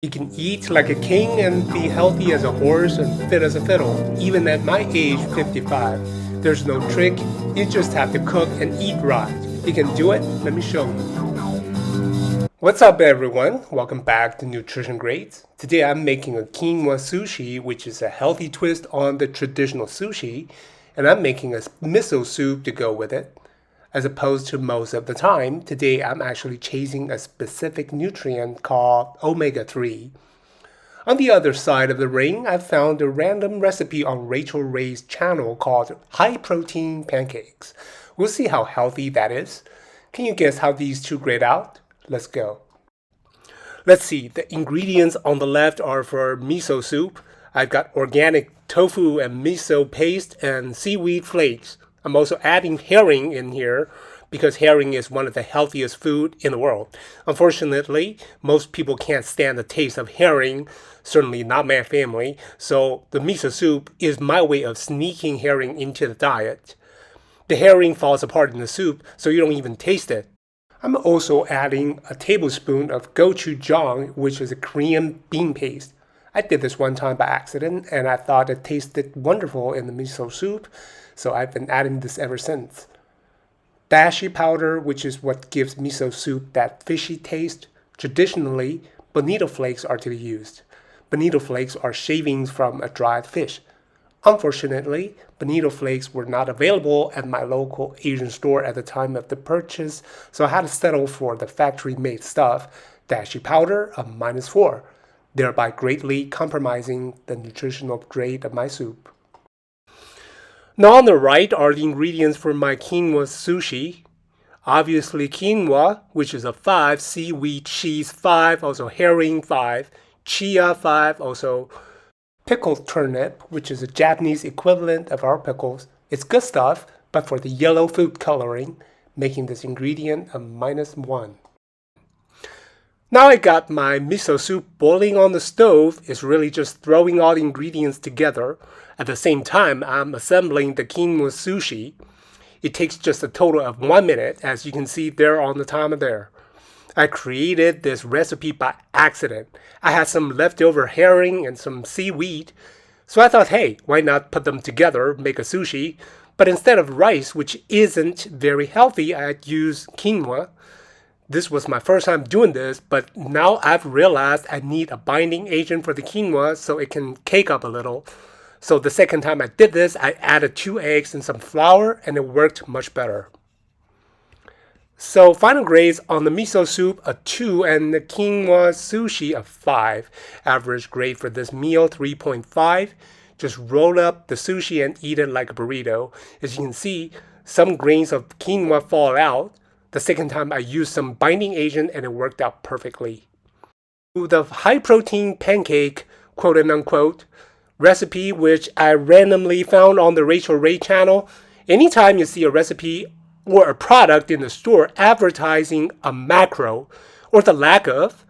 You can eat like a king and be healthy as a horse and fit as a fiddle, even at my age 55. There's no trick, you just have to cook and eat right. You can do it, let me show you. What's up everyone? Welcome back to Nutrition Greats. Today I'm making a quinoa sushi, which is a healthy twist on the traditional sushi, and I'm making a miso soup to go with it. As opposed to most of the time, today I'm actually chasing a specific nutrient called omega-3. On the other side of the ring, I found a random recipe on Rachel Ray's channel called high protein pancakes. We'll see how healthy that is. Can you guess how these two grade out? Let's go. Let's see, the ingredients on the left are for miso soup. I've got organic tofu and miso paste and seaweed flakes. I'm also adding herring in here because herring is one of the healthiest food in the world. Unfortunately, most people can't stand the taste of herring, certainly not my family, so the miso soup is my way of sneaking herring into the diet. The herring falls apart in the soup, so you don't even taste it. I'm also adding a tablespoon of gochujang, which is a Korean bean paste. I did this one time by accident, and I thought it tasted wonderful in the miso soup, so I've been adding this ever since. Dashi powder, which is what gives miso soup that fishy taste. Traditionally, bonito flakes are to be used. Bonito flakes are shavings from a dried fish. Unfortunately, bonito flakes were not available at my local Asian store at the time of the purchase, so I had to settle for the factory-made stuff, dashi powder, a -4, thereby greatly compromising the nutritional grade of my soup. Now on the right are the ingredients for my quinoa sushi. Obviously quinoa, which is a 5, seaweed cheese 5, also herring 5, chia 5, also pickled turnip, which is a Japanese equivalent of our pickles. It's good stuff, but for the yellow food coloring, making this ingredient a -1. Now I got my miso soup boiling on the stove. It's really just throwing all the ingredients together. At the same time, I'm assembling the quinoa sushi. It takes just a total of 1 minute, as you can see there on the timer there. I created this recipe by accident. I had some leftover herring and some seaweed, so I thought, hey, why not put them together, make a sushi? But instead of rice, which isn't very healthy, I'd use quinoa. This was my first time doing this, but now I've realized I need a binding agent for the quinoa so it can cake up a little. So the second time I did this, I added 2 eggs and some flour, and it worked much better. So final grades on the miso soup, a 2, and the quinoa sushi, a 5. Average grade for this meal, 3.5. Just roll up the sushi and eat it like a burrito. As you can see, some grains of quinoa fall out. The second time I used some binding agent and it worked out perfectly. The high protein pancake, quote unquote, recipe which I randomly found on the Rachel Ray channel. Anytime you see a recipe or a product in the store advertising a macro or the lack of,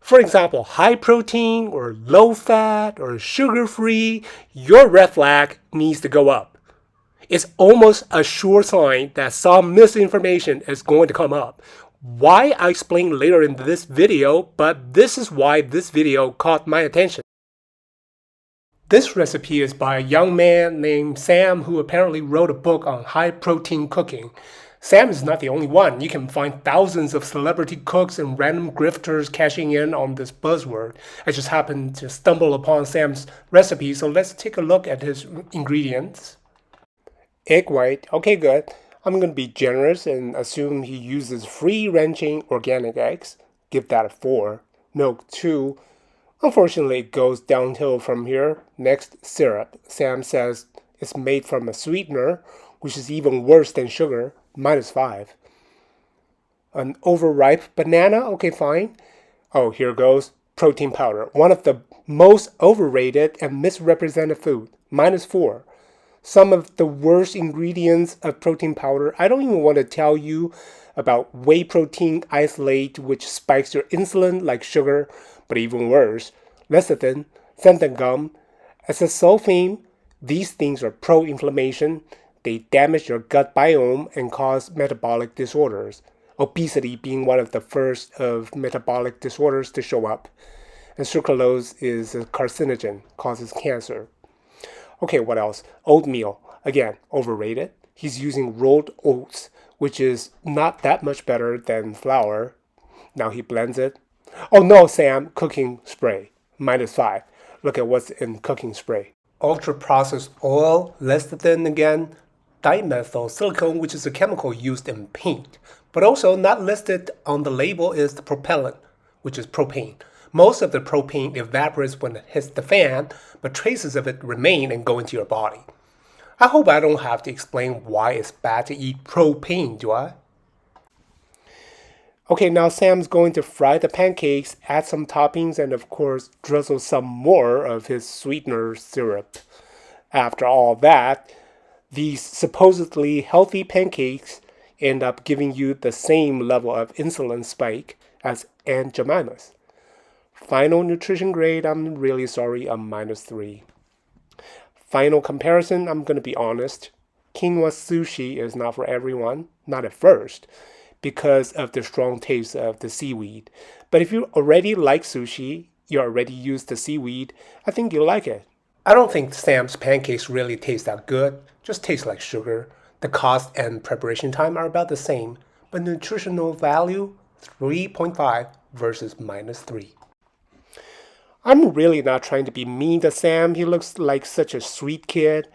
for example, high protein or low fat or sugar free, your red flag needs to go up. It's almost a sure sign that some misinformation is going to come up. Why, I explain later in this video, but this is why this video caught my attention. This recipe is by a young man named Sam who apparently wrote a book on high protein cooking. Sam is not the only one. You can find thousands of celebrity cooks and random grifters cashing in on this buzzword. I just happened to stumble upon Sam's recipe, so let's take a look at his ingredients. Egg white, okay, good. I'm going to be generous and assume he uses free-ranging organic eggs. Give that a 4. Milk, 2. Unfortunately, it goes downhill from here. Next, syrup. Sam says it's made from a sweetener, which is even worse than sugar, -5. An overripe banana, okay, fine. Oh, here goes. Protein powder, one of the most overrated and misrepresented food, -4. Some of the worst ingredients of protein powder. I don't even want to tell you about whey protein isolate, which spikes your insulin like sugar, but even worse, lecithin, xanthan gum, acesulfame. These things are pro-inflammation. They damage your gut biome and cause metabolic disorders. Obesity being one of the first of metabolic disorders to show up. And sucralose is a carcinogen, causes cancer. Okay, what else? Oatmeal. Again, overrated. He's using rolled oats, which is not that much better than flour. Now he blends it. Oh no, Sam, cooking spray. -5. Look at what's in cooking spray. Ultra processed oil, lecithin again, dimethyl silicone, which is a chemical used in paint. But also not listed on the label is the propellant, which is propane. Most of the propane evaporates when it hits the fan, but traces of it remain and go into your body. I hope I don't have to explain why it's bad to eat propane, do I? Okay, now Sam's going to fry the pancakes, add some toppings, and of course, drizzle some more of his sweetener syrup. After all that, these supposedly healthy pancakes end up giving you the same level of insulin spike as Aunt Jemima's. Final nutrition grade, I'm really sorry, I'm -3. Final comparison, I'm going to be honest. Quinoa sushi is not for everyone, not at first, because of the strong taste of the seaweed. But if you already like sushi, you already use the seaweed, I think you'll like it. I don't think Sam's pancakes really taste that good, just taste like sugar. The cost and preparation time are about the same, but nutritional value 3.5 versus -3. I'm really not trying to be mean to Sam. He looks like such a sweet kid.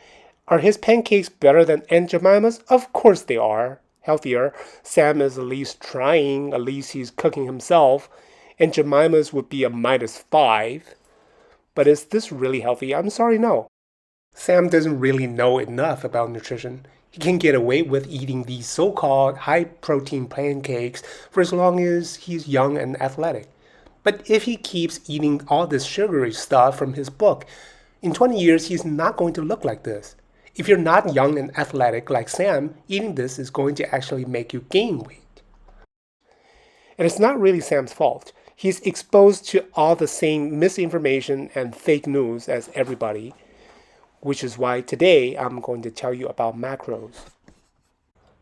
Are his pancakes better than Aunt Jemima's? Of course they are. Healthier. Sam is at least trying. At least he's cooking himself. Aunt Jemima's would be a -5. But is this really healthy? I'm sorry, no. Sam doesn't really know enough about nutrition. He can get away with eating these so-called high-protein pancakes for as long as he's young and athletic. But if he keeps eating all this sugary stuff from his book, in 20 years he's not going to look like this. If you're not young and athletic like Sam, eating this is going to actually make you gain weight. And it's not really Sam's fault. He's exposed to all the same misinformation and fake news as everybody, which is why today I'm going to tell you about macros.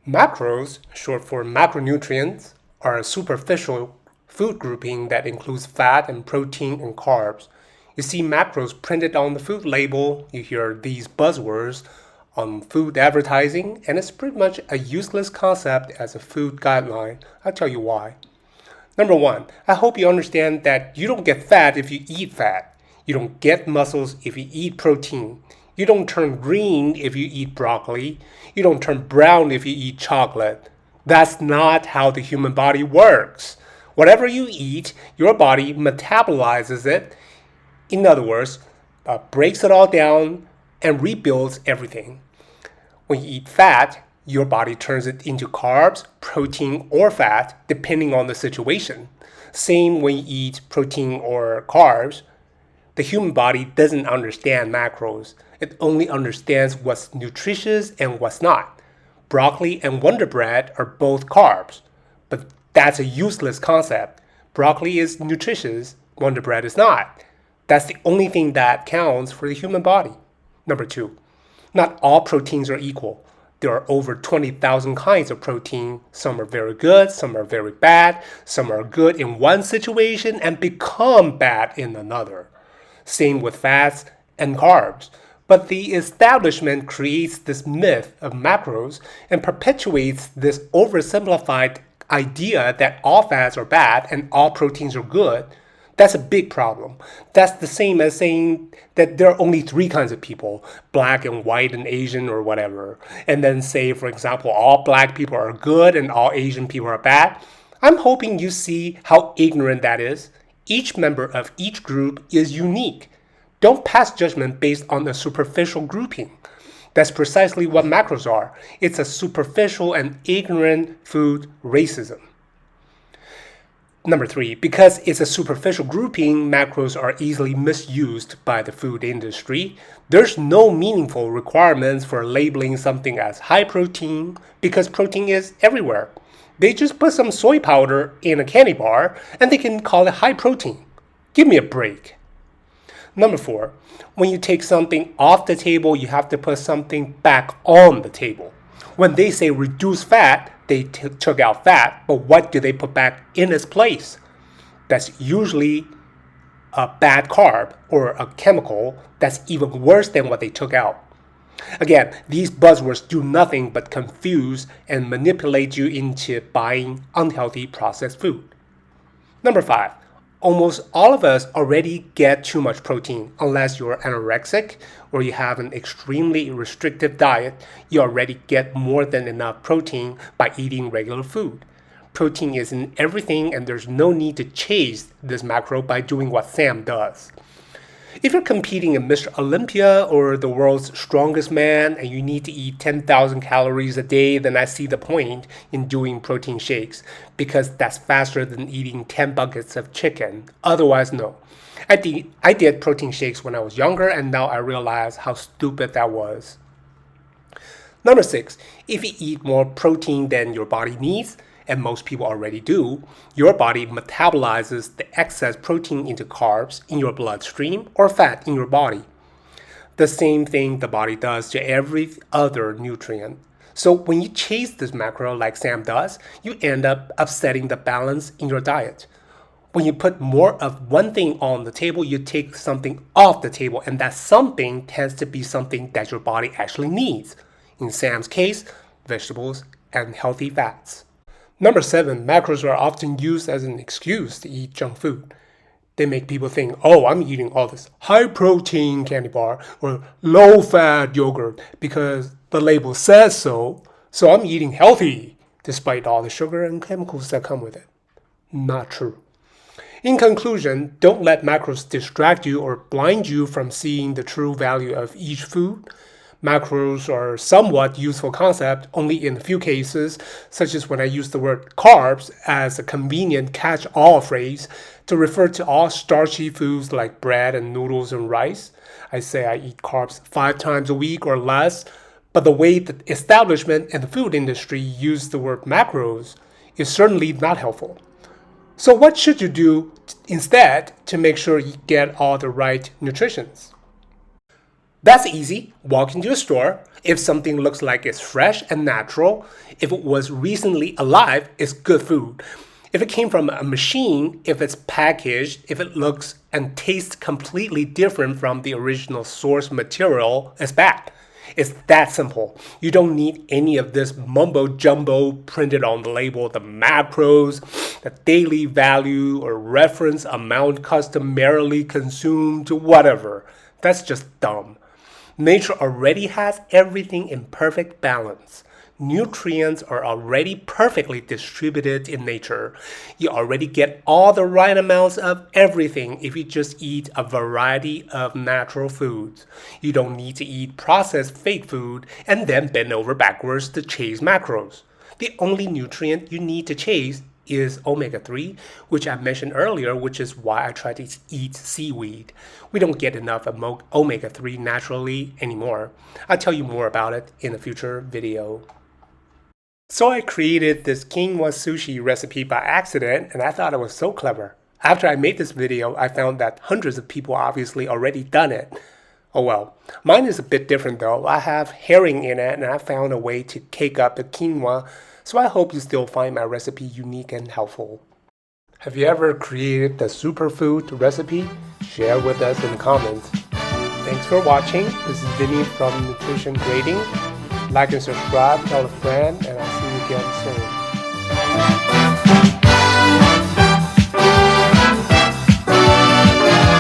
Macros, short for macronutrients, are a superficial food grouping that includes fat and protein and carbs. You see macros printed on the food label, you hear these buzzwords on food advertising, and it's pretty much a useless concept as a food guideline. I'll tell you why. Number one, I hope you understand that you don't get fat if you eat fat. You don't get muscles if you eat protein. You don't turn green if you eat broccoli. You don't turn brown if you eat chocolate. That's not how the human body works. Whatever you eat, your body metabolizes it. In other words, breaks it all down and rebuilds everything. When you eat fat, your body turns it into carbs, protein, or fat, depending on the situation. Same when you eat protein or carbs. The human body doesn't understand macros. It only understands what's nutritious and what's not. Broccoli and Wonder Bread are both carbs, but that's a useless concept. Broccoli is nutritious, Wonder Bread is not. That's the only thing that counts for the human body. Number two, not all proteins are equal. There are over 20,000 kinds of protein. Some are very good, some are very bad, some are good in one situation and become bad in another. Same with fats and carbs. But the establishment creates this myth of macros and perpetuates this oversimplified idea that all fats are bad and all proteins are good. That's a big problem. That's the same as saying that there are only 3 kinds of people, black and white and Asian or whatever, and then say, for example, all black people are good and all Asian people are bad. I'm hoping you see how ignorant that is. Each member of each group is unique. Don't pass judgment based on a superficial grouping. That's precisely what macros are. It's a superficial and ignorant food racism. Number 3, because it's a superficial grouping, macros are easily misused by the food industry. There's no meaningful requirements for labeling something as high protein because protein is everywhere. They just put some soy powder in a candy bar and they can call it high protein. Give me a break. Number 4, when you take something off the table, you have to put something back on the table. When they say reduce fat, they took out fat, but what do they put back in its place? That's usually a bad carb or a chemical that's even worse than what they took out. Again, these buzzwords do nothing but confuse and manipulate you into buying unhealthy processed food. Number 5, almost all of us already get too much protein. Unless you're anorexic or you have an extremely restrictive diet, you already get more than enough protein by eating regular food. Protein is in everything, and there's no need to chase this macro by doing what Sam does. If you're competing in Mr. Olympia or the world's strongest man and you need to eat 10,000 calories a day, then I see the point in doing protein shakes, because that's faster than eating 10 buckets of chicken. Otherwise, no. I did protein shakes when I was younger, and now I realize how stupid that was. Number 6, if you eat more protein than your body needs, and most people already do, your body metabolizes the excess protein into carbs in your bloodstream or fat in your body. The same thing the body does to every other nutrient. So when you chase this macro like Sam does, you end up upsetting the balance in your diet. When you put more of one thing on the table, you take something off the table, and that something tends to be something that your body actually needs. In Sam's case, vegetables and healthy fats. Number 7, macros are often used as an excuse to eat junk food. They make people think, oh, I'm eating all this high-protein candy bar or low-fat yogurt because the label says so, so I'm eating healthy, despite all the sugar and chemicals that come with it. Not true. In conclusion, don't let macros distract you or blind you from seeing the true value of each food. Macros are somewhat useful concept only in a few cases, such as when I use the word carbs as a convenient catch-all phrase to refer to all starchy foods like bread and noodles and rice. I say I eat carbs 5 times a week or less, but the way the establishment and the food industry use the word macros is certainly not helpful. So what should you do instead to make sure you get all the right nutritions? That's easy. Walk into a store. If something looks like it's fresh and natural, if it was recently alive, it's good food. If it came from a machine, if it's packaged, if it looks and tastes completely different from the original source material, it's bad. It's that simple. You don't need any of this mumbo jumbo printed on the label, the macros, the daily value or reference amount customarily consumed, whatever. That's just dumb. Nature already has everything in perfect balance. Nutrients are already perfectly distributed in nature. You already get all the right amounts of everything if you just eat a variety of natural foods. You don't need to eat processed fake food and then bend over backwards to chase macros. The only nutrient you need to chase is omega-3, which I mentioned earlier, which is why I try to eat seaweed. We don't get enough omega-3 naturally anymore. I'll tell you more about it in a future video. So I created this quinoa sushi recipe by accident, and I thought it was so clever. After I made this video, I found that hundreds of people obviously already done it. Oh well, mine is a bit different though. I have herring in it, and I found a way to cake up the quinoa, so I hope you still find my recipe unique and helpful. Have you ever created the superfood recipe? Share with us in the comments. Thanks for watching. This is Vinny from Nutrition Grading. Like and subscribe, tell a friend, and I'll see you again soon.